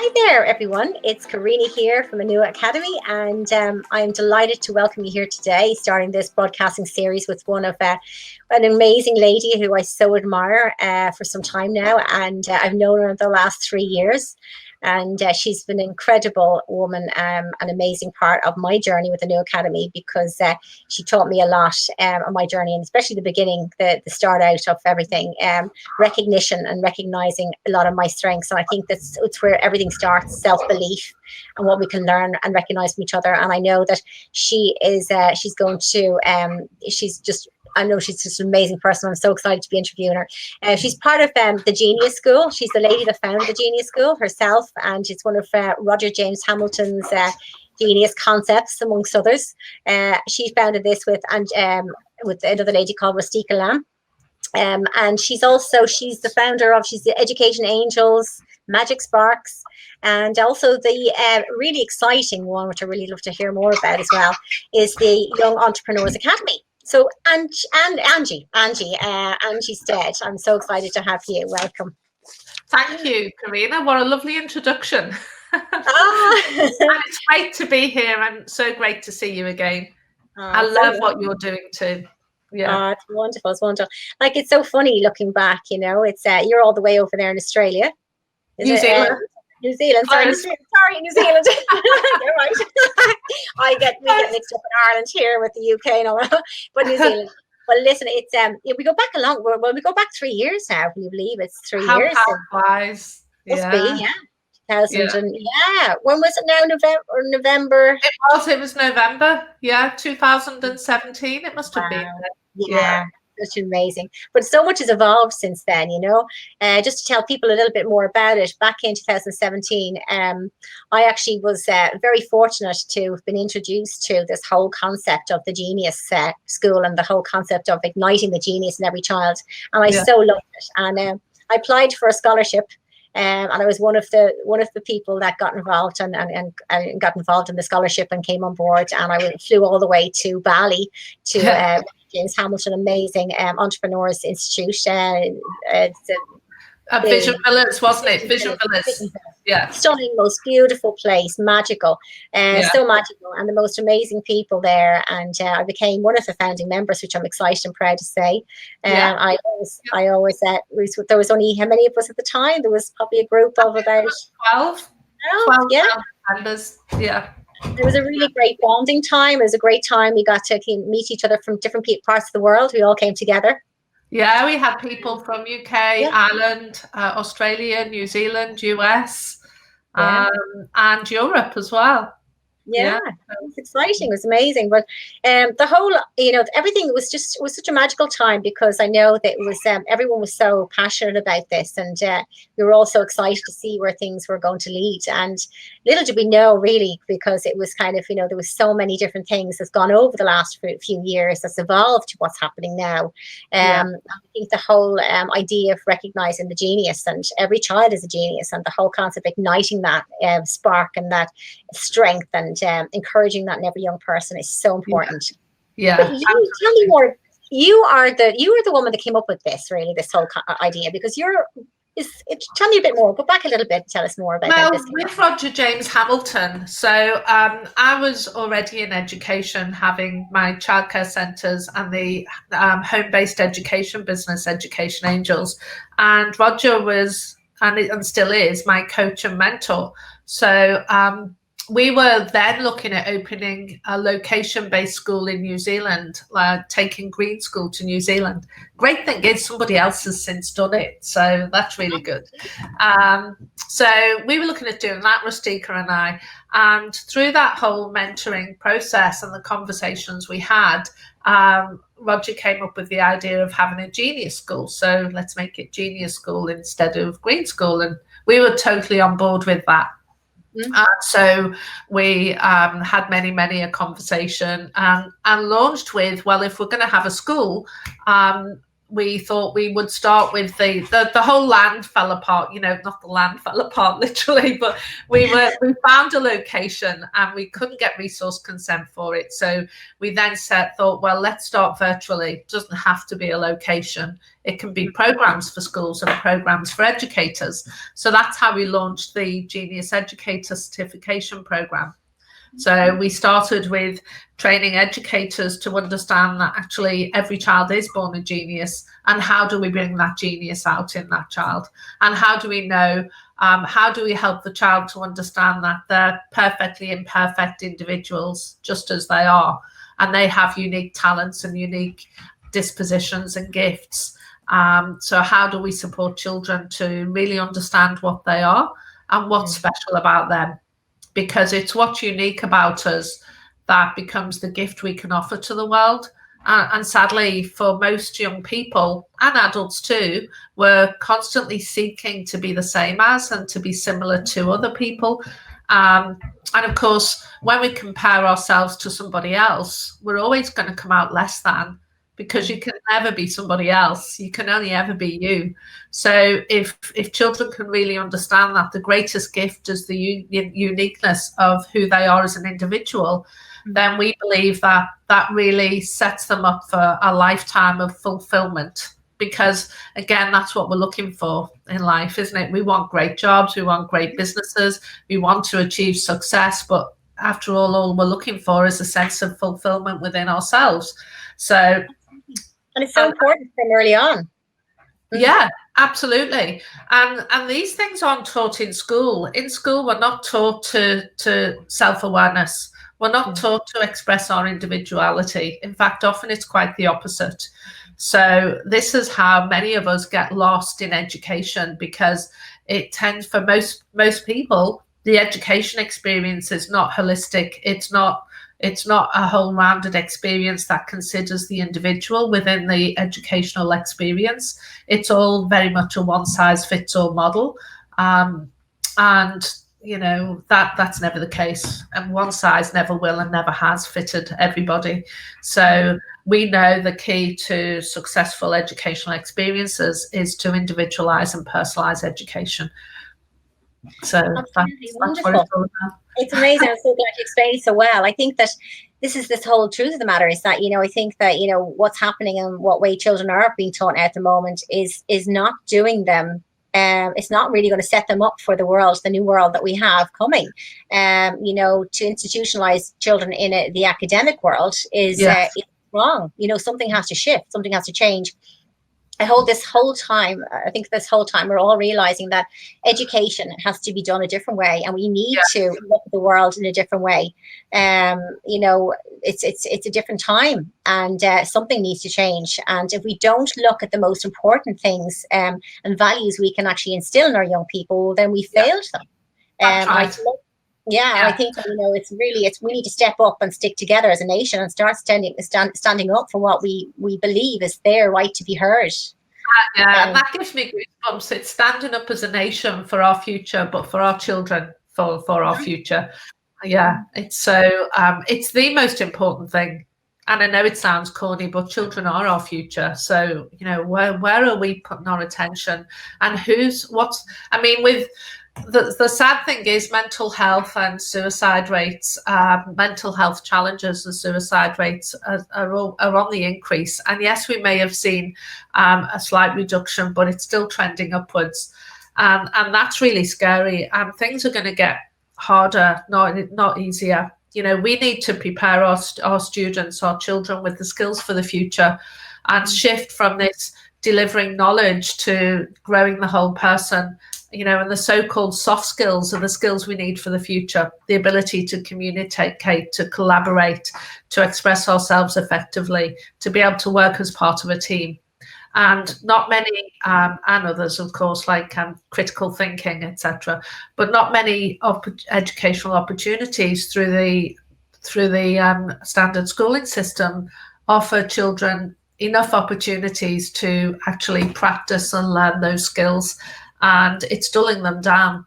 Hi there, everyone. It's Karina here from Anua Academy, and I'm delighted to welcome you here today, starting this broadcasting series with one of an amazing lady who I so admire for some time now, and I've known her the last 3 years. And she's been an incredible woman, an amazing part of my journey with the New Academy because she taught me a lot on my journey, and especially the beginning, the start out of everything, recognition and recognizing a lot of my strengths. And I think it's where everything starts, self-belief and what we can learn and recognize from each other. And I know that she is, she's going to, I know she's just an amazing person. I'm so excited to be interviewing her. She's part of the Genius School. She's the lady that founded the Genius School herself, and it's one of Roger James Hamilton's genius concepts, amongst others. She founded this with another lady called Rustika Lam. And she's the founder of, she's the Education Angels, Magic Sparks, and also the really exciting one, which I really love to hear more about as well, is the Young Entrepreneurs Academy. So, and Angie Stead, I'm so excited to have you. Welcome. Thank you, Karina. What a lovely introduction. And it's great to be here and so great to see you again. I love what you're doing too. Yeah. It's wonderful. It's wonderful. Like, it's so funny looking back, you know, it's you're all the way over there in Australia. New Zealand. New Zealand. Sorry, New Zealand. You're right. we get mixed up in Ireland here with the UK and all that. But New Zealand. Well, listen, it's we go back a long. Well, we go back 3 years now. Can you believe it's 3 years? How flies? Must be, yeah. 2000 and when was it now? November? It was November. Yeah, 2017. It must have been. Yeah. That's amazing. But so much has evolved since then, you know. Just to tell people a little bit more about it, back in 2017, I actually was very fortunate to have been introduced to this whole concept of the Genius School and the whole concept of igniting the genius in every child. And I so loved it. And I applied for a scholarship. And I was one of the people that got involved and got involved in the scholarship and came on board. And I flew all the way to Bali to James Hamilton, amazing Entrepreneurs Institute. Vision Villas, wasn't it? Vision Villas. Yeah. Stunning, most beautiful place, magical, so magical, and the most amazing people there. And I became one of the founding members, which I'm excited and proud to say. I always there was only, how many of us at the time? There was probably a group of about 12 members. Yeah. It was a really great bonding time. It was a great time. We got to meet each other from different parts of the world. We all came together. Yeah, we had people from UK, Ireland, Australia, New Zealand, US, and Europe as well. Yeah, it was exciting. It was amazing. But the whole, you know, everything was such a magical time because I know that it was everyone was so passionate about this, and we were all so excited to see where things were going to lead. And little did we know, really, because it was kind of, you know, there was so many different things that's gone over the last few years that's evolved to what's happening now. I think the whole idea of recognizing the genius, and every child is a genius, and the whole concept of igniting that spark and that strength and encouraging that in every young person is so important. Yeah. But tell me more. You were the woman that came up with this whole idea, because tell me a bit more. Go back a little bit and tell us more about this. With Roger James Hamilton, so I was already in education, having my childcare centres and the home-based education business, Education Angels, and Roger was and still is my coach and mentor. So we were then looking at opening a location-based school in New Zealand, taking Green School to New Zealand. Great thing is somebody else has since done it, so that's really good. So we were looking at doing that, Rustika and I, and through that whole mentoring process and the conversations we had, Roger came up with the idea of having a Genius School. So let's make it Genius School instead of Green School, and we were totally on board with that. So we had many a conversation and launched with, well, if we're going to have a school, we thought we would start with the whole land fell apart, not the land fell apart literally, but we found a location and we couldn't get resource consent for it. So we then thought, well, let's start virtually. It doesn't have to be a location. It can be programs for schools and programs for educators. So that's how we launched the Genius Educator Certification Program. So we started with training educators to understand that actually every child is born a genius, and how do we bring that genius out in that child? And how do we know, how do we help the child to understand that they're perfectly imperfect individuals just as they are, and they have unique talents and unique dispositions and gifts. So how do we support children to really understand what they are and what's special about them? Because it's what's unique about us that becomes the gift we can offer to the world. And sadly, for most young people and adults too, we're constantly seeking to be the same as and to be similar to other people. And of course, when we compare ourselves to somebody else, we're always going to come out less than, because you can never be somebody else. You can only ever be you. So if children can really understand that the greatest gift is the uniqueness of who they are as an individual, then we believe that really sets them up for a lifetime of fulfillment. Because again, that's what we're looking for in life, isn't it? We want great jobs, we want great businesses, we want to achieve success, but after all we're looking for is a sense of fulfillment within ourselves. So, and it's so important from early on. Yeah, absolutely. And these things aren't taught in school. In school, we're not taught to self-awareness. We're not taught to express our individuality. In fact, often it's quite the opposite. So this is how many of us get lost in education, because it tends, for most people, the education experience is not holistic. It's not a whole-rounded experience that considers the individual within the educational experience. It's all very much a one-size-fits-all model. And, that's never the case. And one size never will and never has fitted everybody. So we know the key to successful educational experiences is to individualize and personalize education. So that's what it's all about. It's amazing. I'm so glad you explained it so well. I think that this whole truth of the matter is that, I think that, what's happening and what way children are being taught at the moment is not doing them. It's not really going to set them up for the world, the new world that we have coming. To institutionalize children in the academic world is wrong. Something has to shift, something has to change. I think this whole time we're all realizing that education has to be done a different way, and we need to look at the world in a different way. It's a different time, and something needs to change. And if we don't look at the most important things and values we can actually instill in our young people, then we failed them. I think we need to step up and stick together as a nation and start standing up for what we believe is their right to be heard. And that gives me goosebumps. It's standing up as a nation for our future, but for our children, for our future. It's so it's the most important thing. And I know it sounds corny, but children are our future. So where are we putting our attention, and with the sad thing is mental health and suicide rates, mental health challenges and suicide rates are on the increase. And yes, we may have seen a slight reduction, but it's still trending upwards. And that's really scary. And things are going to get harder, not easier. We need to prepare our students, our children, with the skills for the future, and shift from this delivering knowledge to growing the whole person. And the so-called soft skills are the skills we need for the future. The ability to communicate, to collaborate, to express ourselves effectively, to be able to work as part of a team. And not many, and others, of course, like critical thinking, etc. But not many educational opportunities through the standard schooling system offer children enough opportunities to actually practice and learn those skills. And it's dulling them down.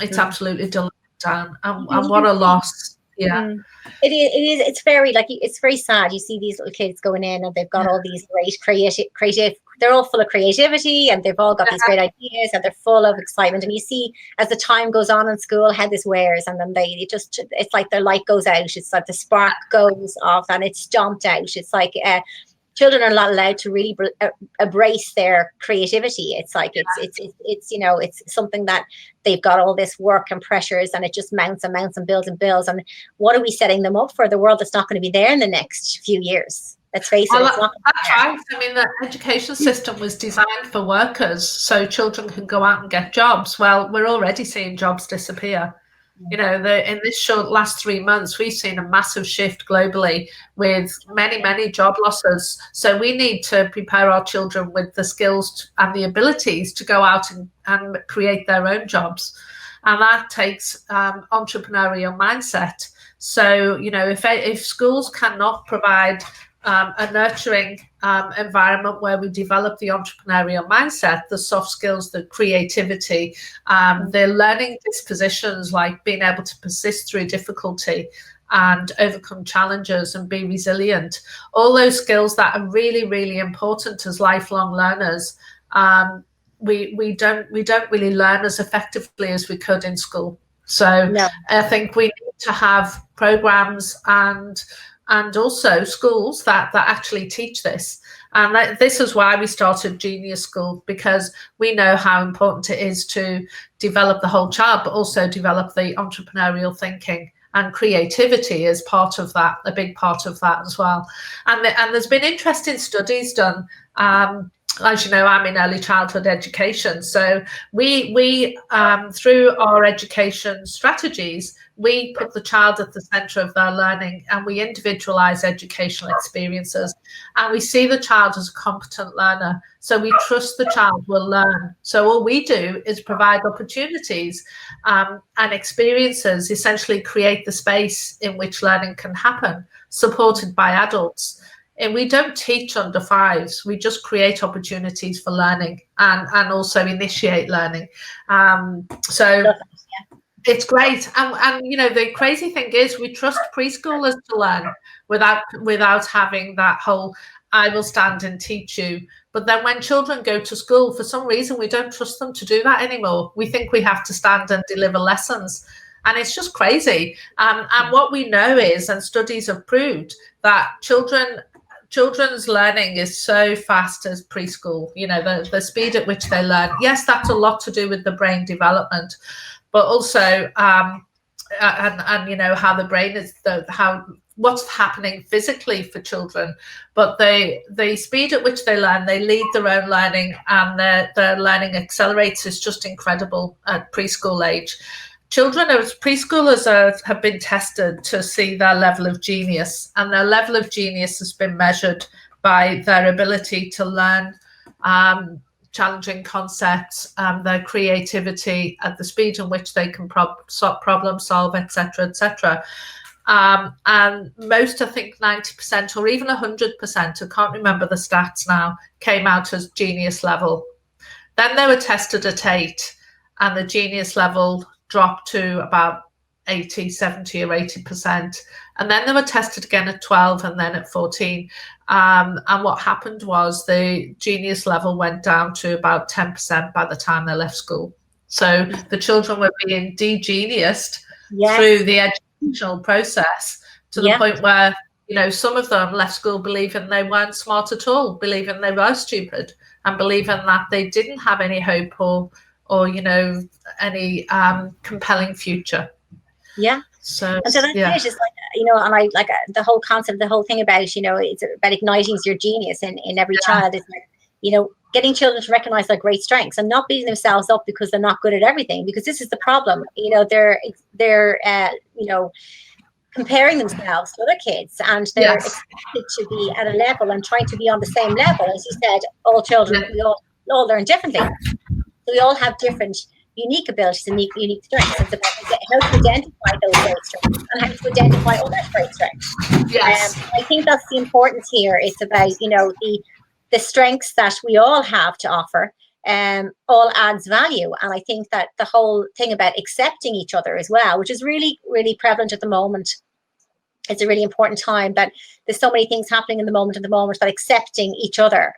It's absolutely dulling them down. And what a loss. Yeah. It is. It's very sad. You see these little kids going in and they've got all these great creative they're all full of creativity, and they've all got these great ideas, and they're full of excitement. And you see as the time goes on in school how this wears, and then it's like their light goes out. It's like the spark goes off and it's stomped out. It's like children are not allowed to really embrace their creativity. It's like it's something that they've got all this work and pressures, and it just mounts and mounts and builds and builds. And what are we setting them up for? The world that's not going to be there in the next few years. Let's face it. Well, that's right. I mean, the education system was designed for workers, so children can go out and get jobs. Well, we're already seeing jobs disappear. You know, in this short last 3 months, we've seen a massive shift globally with many job losses. So we need to prepare our children with the skills and the abilities to go out and create their own jobs. And that takes entrepreneurial mindset. So, you know, if schools cannot provide a nurturing environment where we develop the entrepreneurial mindset, the soft skills, the creativity, the learning dispositions, like being able to persist through difficulty and overcome challenges and be resilient, all those skills that are really important as lifelong learners, we don't really learn as effectively as we could in school. So no. I think we need to have programs and also schools that actually teach this. And this is why we started Genius School, because we know how important it is to develop the whole child, but also develop the entrepreneurial thinking, and creativity is part of that, a big part of that as well. And there's been interesting studies done. As you know, I'm in early childhood education. So we through our education strategies, we put the child at the center of their learning, and we individualize educational experiences, and we see the child as a competent learner. So we trust the child will learn. So all we do is provide opportunities and experiences, essentially create the space in which learning can happen, supported by adults. And we don't teach under fives. We just create opportunities for learning and also initiate learning. It's great. And you know, the crazy thing is we trust preschoolers to learn without having that whole, I will stand and teach you. But then when children go to school, for some reason, we don't trust them to do that anymore. We think we have to stand and deliver lessons. And it's just crazy. And what we know is, and studies have proved, that children's learning is so fast as preschool. You know, the speed at which they learn. Yes, that's a lot to do with the brain development, but also and you know, how the brain is, what's happening physically for children. But the speed at which they learn, they lead their own learning, and their learning accelerates is just incredible at preschool age. Children as preschoolers have been tested to see their level of genius, and their level of genius has been measured by their ability to learn challenging concepts, their creativity, at the speed in which they can problem solve, etc., etc. And most, I think 90% or even 100%, I can't remember the stats now, came out as genius level. Then they were tested at 8, and the genius level dropped to about 80, 70 or 80%. And then they were tested again at 12 and then at 14. And what happened was the genius level went down to about 10% by the time they left school. So the children were being de-geniused through the educational process to the point where, you know, some of them left school believing they weren't smart at all, believing they were stupid, and believing that they didn't have any hope or you know, any compelling future. So that's it. It's just like, you know, and I like the whole concept, the whole thing about, you know, it's about igniting your genius in every child. Is like, you know, getting children to recognize their great strengths and not beating themselves up because they're not good at everything, because this is the problem. You know, they're you know, comparing themselves to other kids, and they're expected to be at a level and trying to be on the same level. As you said, all children, we all learn differently. So we all have different unique abilities and unique strengths. It's about how to identify those great strengths and how to identify other great strengths. I think that's the importance here. It's about, you know, the strengths that we all have to offer, all adds value. And I think that the whole thing about accepting each other as well, which is really, really prevalent at the moment. it's a really important time, that there's so many things happening in the moment at the moment, that accepting each other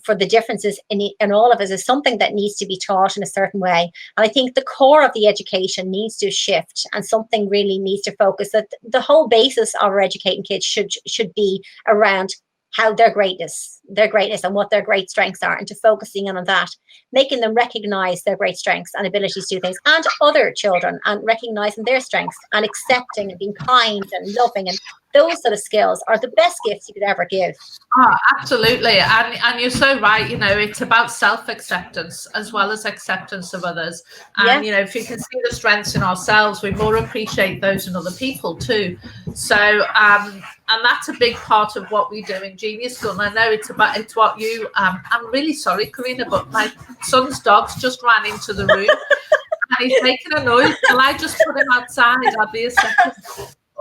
for the differences in all of us is something that needs to be taught in a certain way. And I think the core of the education needs to shift, and something really needs to focus that the whole basis of our educating kids should be around how their greatness and what their great strengths are, and to focusing on that, making them recognize their great strengths and abilities to do things, and other children, and recognizing their strengths, and accepting and being kind and loving, and those sort of skills are the best gifts you could ever give. Oh, absolutely. And you're so right. You know, it's about self-acceptance as well as acceptance of others. And, you know, if you can see the strengths in ourselves, we more appreciate those in other people too. So, and that's a big part of what we do in Genius School. And I know it's what you, I'm really sorry, Karina, but my son's dog's just ran into the room and he's making a noise. Shall I just put him outside? I'll be a second.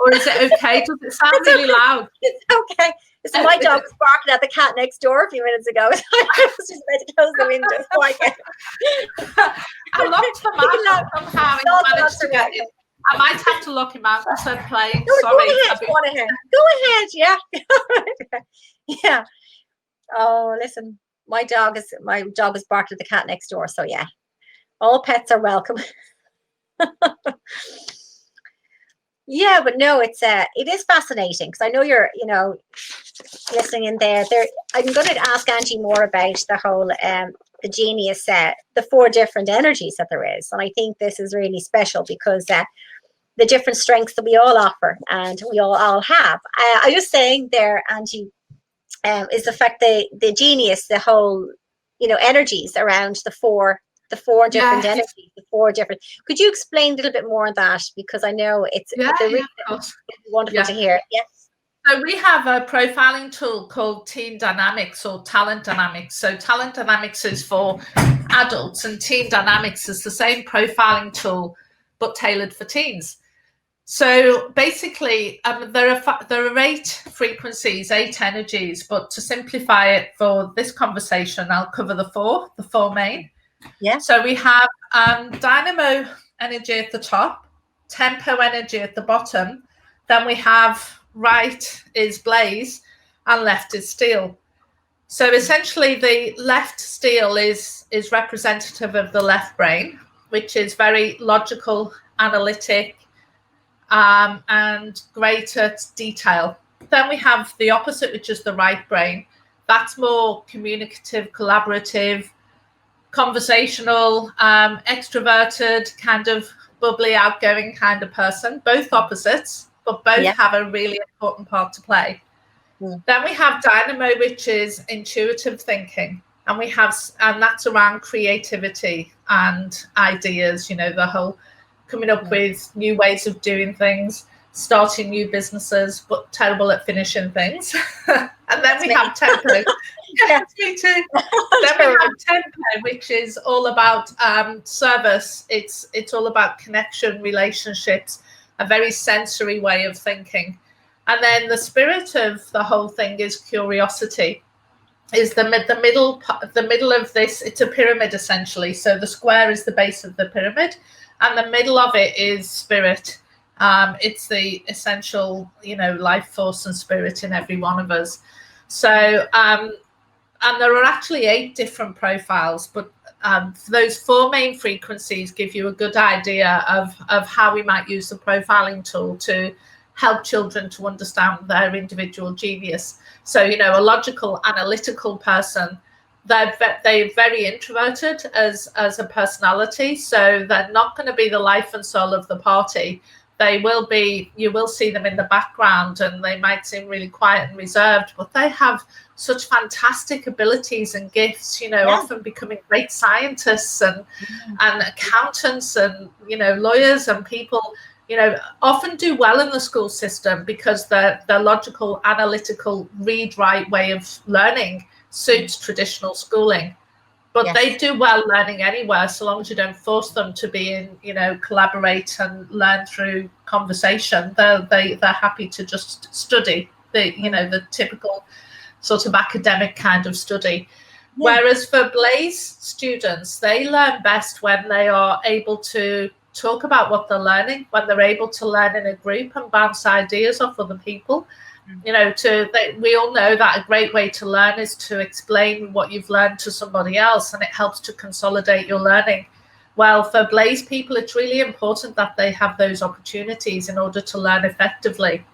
Or is it okay? Does it sound really loud? It's okay. So my dog was barking at the cat next door a few minutes ago. So I was just about to close the window. So I locked them out somehow. I might have to lock him out instead of playing. No, sorry. Go ahead. Go ahead. Yeah. Yeah. Oh, listen. My dog is barking at the cat next door. So yeah, all pets are welcome. Yeah, but no, it is fascinating, because I know you're, listening in there. I'm going to ask Angie more about the whole the genius, the 4 different energies that there is, and I think this is really special, because the different strengths that we all offer and we all have. I was just saying there, Angie, is the fact that the genius, the whole energies around the four different energies, the 4 different. Could you explain a little bit more on that? Because I know it's really wonderful to hear. Yes. So we have a profiling tool called Teen Dynamics, or Talent Dynamics. So Talent Dynamics is for adults, and Teen Dynamics is the same profiling tool but tailored for teens. So basically, there are 8 frequencies, 8 energies, but to simplify it for this conversation, I'll cover the 4 main. Yeah. So we have dynamo energy at the top, tempo energy at the bottom. Then we have right is blaze and left is steel. So essentially the left steel is representative of the left brain, which is very logical, analytic, and great at detail. Then we have the opposite, which is the right brain. That's more communicative, collaborative, conversational, extroverted, kind of bubbly, outgoing kind of person. Both opposites, but both have a really important part to play. Then we have dynamo, which is intuitive thinking, and that's around creativity and ideas, the whole coming up with new ways of doing things, starting new businesses, but terrible at finishing things. And then we have tempo. Yes, me too. Then we have tempo, which is all about service. It's all about connection, relationships, a very sensory way of thinking. And then the spirit of the whole thing is curiosity. Is the middle of this? It's a pyramid essentially. So the square is the base of the pyramid, and the middle of it is spirit. It's the essential, life force and spirit in every one of us. So, and there are actually 8 different profiles, but those 4 main frequencies give you a good idea of how we might use the profiling tool to help children to understand their individual genius. So, a logical, analytical person, they're very introverted as a personality, so they're not going to be the life and soul of the party. You will see them in the background, and they might seem really quiet and reserved, but they have such fantastic abilities and gifts, often becoming great scientists and accountants and, lawyers, and people, often do well in the school system because their logical, analytical, read-write way of learning suits traditional schooling. But they do well learning anywhere, so long as you don't force them to be in, collaborate and learn through conversation. They're happy to just study the typical sort of academic kind of study. Whereas for Blaze students, they learn best when they are able to talk about what they're learning, when they're able to learn in a group and bounce ideas off other people. We all know that a great way to learn is to explain what you've learned to somebody else, and it helps to consolidate your learning. Well, for Blaze people, it's really important that they have those opportunities in order to learn effectively.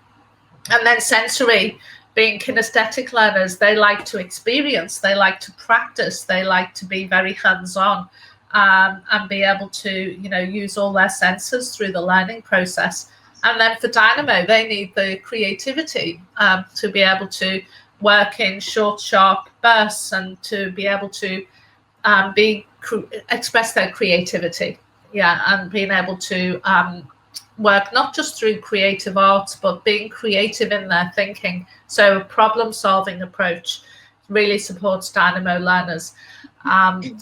And then sensory, being kinesthetic learners, they like to experience, they like to practice, they like to be very hands-on, and be able to, use all their senses through the learning process. And then for Dynamo, they need the creativity, to be able to work in short, sharp bursts, and to be able to express their creativity. And being able to work not just through creative arts, but being creative in their thinking. So a problem-solving approach really supports Dynamo learners.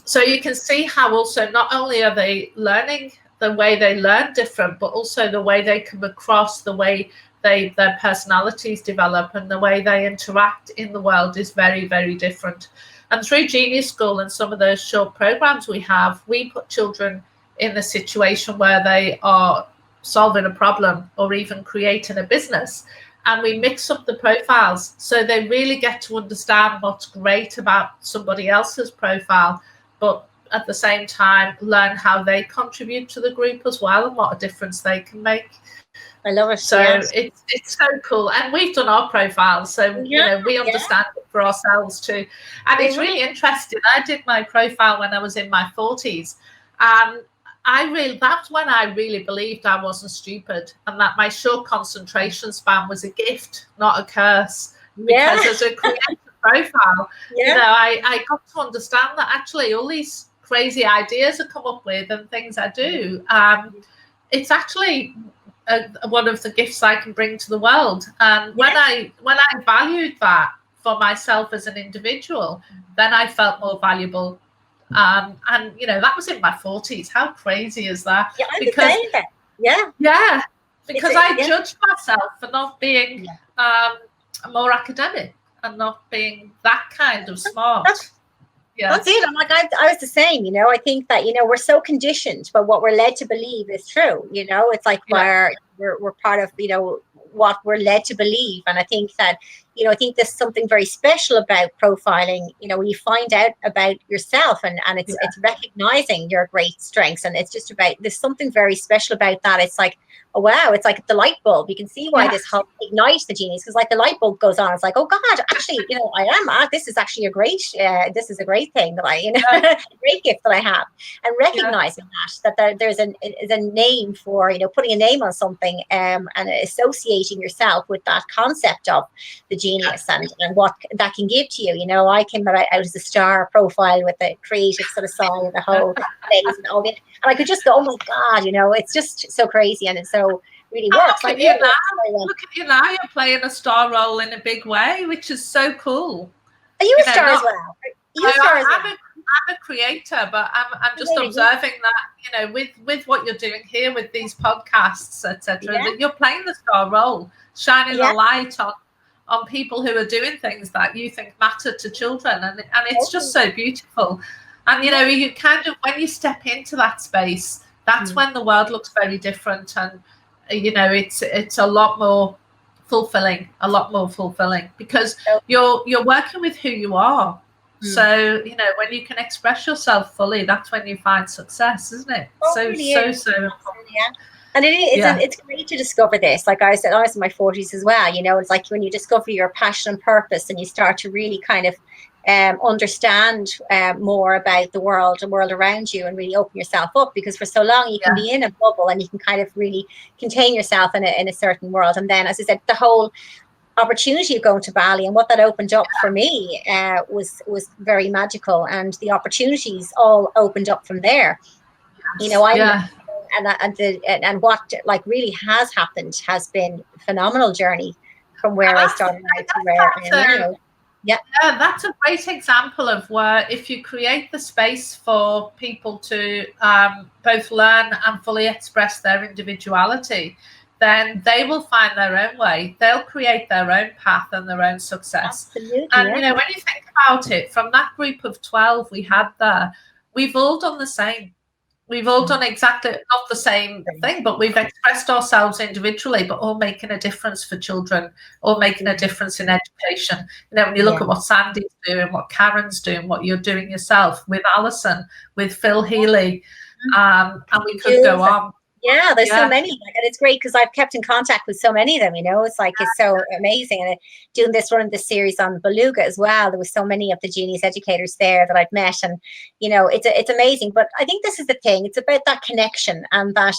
So you can see how also not only are they learning, the way they learn different, but also the way they come across, the way their personalities develop, and the way they interact in the world is very, very different. And through Genius School and some of those short programs we put children in a situation where they are solving a problem or even creating a business, and we mix up the profiles so they really get to understand what's great about somebody else's profile, but at the same time learn how they contribute to the group as well and what a difference they can make. I love it. So yes. It's so cool, and we've done our profiles, so we understand it for ourselves too. And it's really interesting. I did my profile when I was in my 40s, that's when I really believed I wasn't stupid, and that my short concentration span was a gift, not a curse. Because as a creative profile, I got to understand that actually all these crazy ideas I come up with and things I do, it's actually one of the gifts I can bring to the world. And when I valued that for myself as an individual, then I felt more valuable. And that was in my 40s. How crazy is that? Because I judged myself for not being more academic and not being that kind of smart. That's it. I'm like, I was the same, I think that, we're so conditioned by what we're led to believe is true. It's like we're part of, what we're led to believe. And I think that, I think there's something very special about profiling, when you find out about yourself and it's recognizing your great strengths. And it's just about, there's something very special about that. It's like, oh, wow, it's like the light bulb. You can see why this helps ignite the genius, because like the light bulb goes on. It's like, oh God, actually, this is actually this is a great thing that a great gift that I have. And recognizing that there's a name for, putting a name on something, and associating yourself with that concept of the genius and what that can give to you. I came out as a star profile with a creative sort of song and the whole things and all that. And I could just go, oh my God, it's just so crazy, and it's so really works. Look at you now. You're playing a star role in a big way, which is so cool. Are you a star as well? I'm a creator, but I'm just observing that, with what you're doing here with these podcasts, etc., that you're playing the star role, shining a light on people who are doing things that you think matter to children, and it's just so beautiful. And you kind of, when you step into that space, that's when the world looks very different, and it's a lot more fulfilling, because you're working with who you are. So when you can express yourself fully, that's when you find success, isn't it? So important. And it's great to discover this. Like I said, I was in my 40s as well. It's like when you discover your passion and purpose, and you start to really kind of understand more about the world around you, and really open yourself up, because for so long you can be in a bubble and you can kind of really contain yourself in a certain world. And then, as I said, the whole opportunity of going to Bali and what that opened up for me was very magical, and the opportunities all opened up from there. And what like really has happened has been a phenomenal journey from where I started out to where I am now. Yeah, that's a great example of where, if you create the space for people to both learn and fully express their individuality, then they will find their own way. They'll create their own path and their own success. Absolutely, and when you think about it, from that group of 12 we had there, we've all done the same. We've all done exactly not the same thing, but we've expressed ourselves individually, but all making a difference for children, all making a difference in education. You know, when you look at what Sandy's doing, what Karen's doing, what you're doing yourself with Alison, with Phil Healy, and we could go on. Yeah, there's so many, and it's great because I've kept in contact with so many of them. You know, it's like it's so amazing. And doing running this series on Beluga as well, there was so many of the genius educators there that I've met, and you know, it's amazing. But I think this is the thing; it's about that connection and that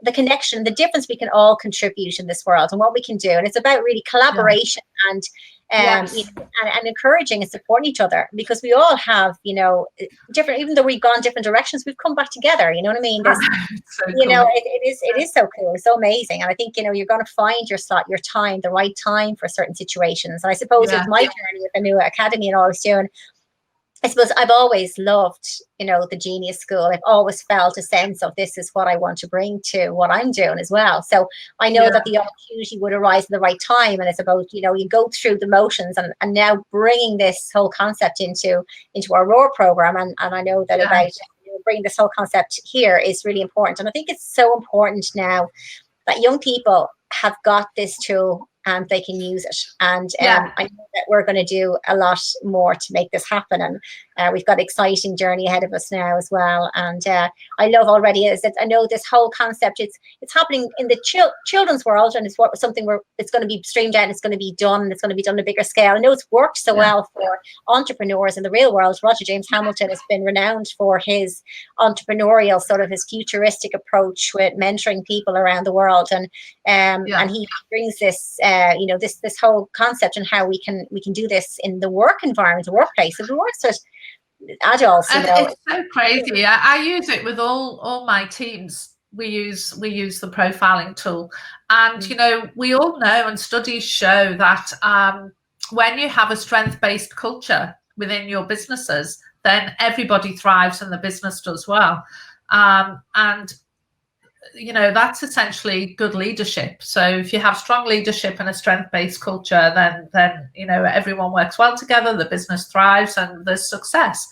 the connection, the difference we can all contribute in this world, and what we can do. And it's about really collaboration and. You know, and encouraging and supporting each other, because we all have, you know, different, even though we've gone different directions, we've come back together. You know what I mean? There's, so you know, it is so cool. It's so amazing. And I think, you know, you're going to find your slot, your time, the right time for certain situations. And I suppose with my journey with the new academy and all I was doing, I suppose I've always loved, you know, the Genius School. I've always felt a sense of this is what I want to bring to what I'm doing as well. So I know that the opportunity would arise at the right time. And it's about, you know, you go through the motions and now bringing this whole concept into our Aurora program. And I know that about bringing this whole concept here is really important. And I think it's so important now that young people have got this tool and they can use it. And I know that we're going to do a lot more to make this happen. And we've got an exciting journey ahead of us now as well. And I love already is that I know this whole concept, it's happening in the children's world, and it's something where it's going to be streamed out, and it's going to be done, and it's going to be done on a bigger scale. I know it's worked so well for entrepreneurs in the real world. Roger James Hamilton has been renowned for his entrepreneurial, sort of his futuristic approach with mentoring people around the world. And he brings this you know, this whole concept and how we can do this in the work environment, the workplace. If we work with adults, you know, it's so crazy. I use it with all my teams. We use the profiling tool, and you know, we all know, and studies show that when you have a strength-based culture within your businesses, then everybody thrives and the business does well. And you know, that's essentially good leadership. So if you have strong leadership and a strength-based culture, then you know, everyone works well together, the business thrives, and there's success.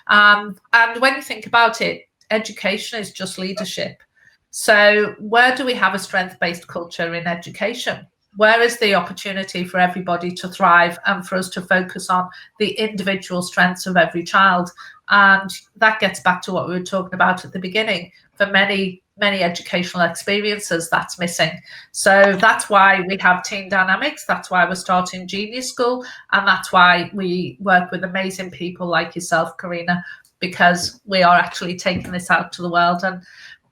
And when you think about it, education is just leadership. So where do we have a strength-based culture in education? Where is the opportunity for everybody to thrive and for us to focus on the individual strengths of every child? And that gets back to what we were talking about at the beginning. For many educational experiences, that's missing. So that's why we have team dynamics. That's why we're starting Genius School. And that's why we work with amazing people like yourself, Karina, because we are actually taking this out to the world and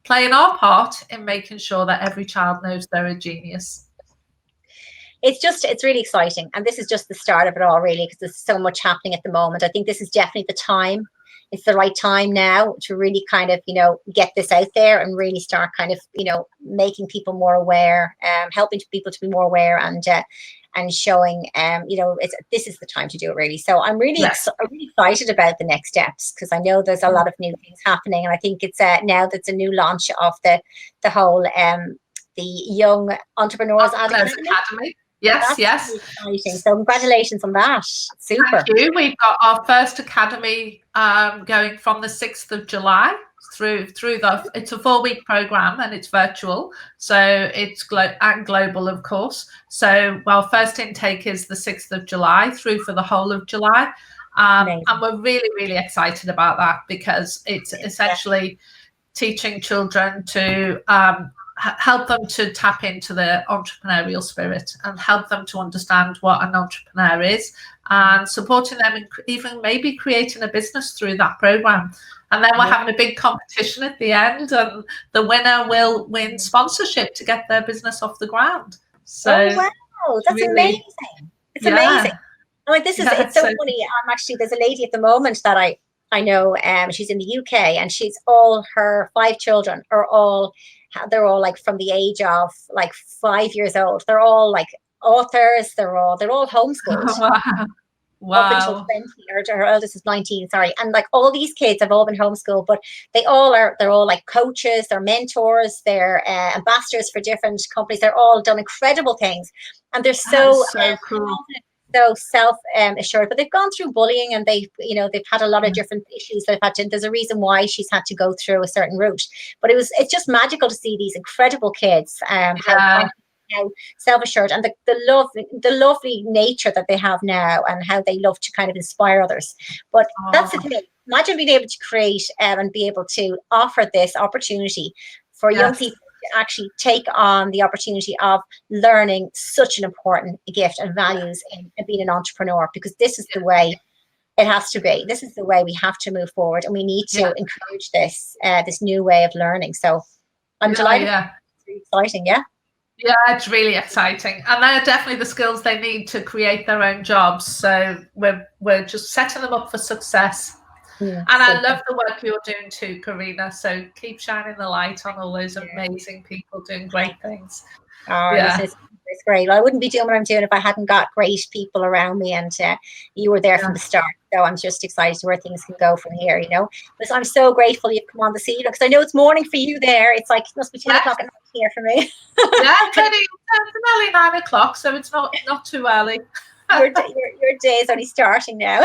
playing our part in making sure that every child knows they're a genius. It's really exciting. And this is just the start of it all, really, because there's so much happening at the moment. I think this is definitely the time. It's the right time now to really kind of, you know, get this out there and really start kind of, you know, making people more aware, helping people to be more aware, and showing, you know, this is the time to do it, really. So I'm really, really excited about the next steps, because I know there's a lot of new things happening. And I think it's now that's a new launch of the whole the Young Entrepreneurs Academy. Yes. Exciting. So congratulations on that. Super. Thank you. We've got our first academy going from the 6th of July through it's a 4-week program, and it's virtual. So it's global, of course. So first intake is the 6th of July through for the whole of July. And we're really, really excited about that, because it's essentially teaching children to help them to tap into their entrepreneurial spirit and help them to understand what an entrepreneur is, and supporting them in even maybe creating a business through that program. And then we're having a big competition at the end, and the winner will win sponsorship to get their business off the ground. So wow, that's really amazing. It's amazing. Like, this is it's so funny. Actually, there's a lady at the moment that I know, she's in the UK, and she's all her 5 children they're all like from the age of like 5 years old. They're all like authors. They're all homeschooled. Wow. Up until 20, or her eldest is 19, sorry. And like all these kids have all been homeschooled, but they're all like coaches, they're mentors, they're ambassadors for different companies. They're all done incredible things. And they're so cool. so self-assured, but they've gone through bullying, and they've had a lot of different issues that have had to. There's a reason why she's had to go through a certain route, but it's just magical to see these incredible kids, how Yeah. confident, how self-assured, and the lovely nature that they have now, and how they love to kind of inspire others. But that's the Oh, thing. Imagine being able to create and be able to offer this opportunity for young yes. people to actually take on the opportunity of learning such an important gift and Yeah. values in being an entrepreneur, because this is the way it has to be. This is the way we have to move forward, and we need Yeah. to encourage this new way of learning. So I'm Yeah. delighted. Yeah. It's really exciting. Yeah. Yeah, it's really exciting, and they're definitely the skills they need to create their own jobs. So we're just setting them up for success. And I Super. love the work you're doing too, Karina. So keep shining the light on all those Yeah. amazing people doing great things. Oh, listen, Yeah, it's great. I wouldn't be doing what I'm doing if I hadn't got great people around me, and you were there from yeah, the start. So I'm just excited where things can go from here. But I'm so grateful you've come on this evening, because I know it's morning for you there. It's like it must be 10 yeah, o'clock at night here for me. yeah. It's nearly 9 o'clock, so it's not too early. Your day is only starting now.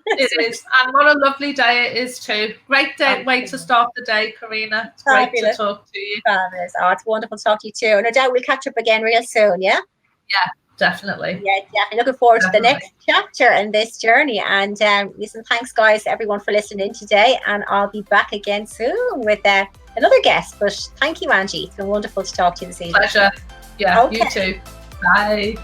It is, and what a lovely day it is too. Great day, way to start the day, Karina. It's great to Fabulous. talk to you. Fabulous. Oh, it's wonderful to talk to you too. No doubt we'll catch up again real soon. Yeah. Yeah, definitely. Yeah, definitely. Looking forward to the Definitely. next chapter in this journey. And listen, thanks, guys, everyone, for listening in today. And I'll be back again soon with another guest. But thank you, Angie. It's been wonderful to talk to you this evening. Pleasure. Yeah, Okay. you too. Bye.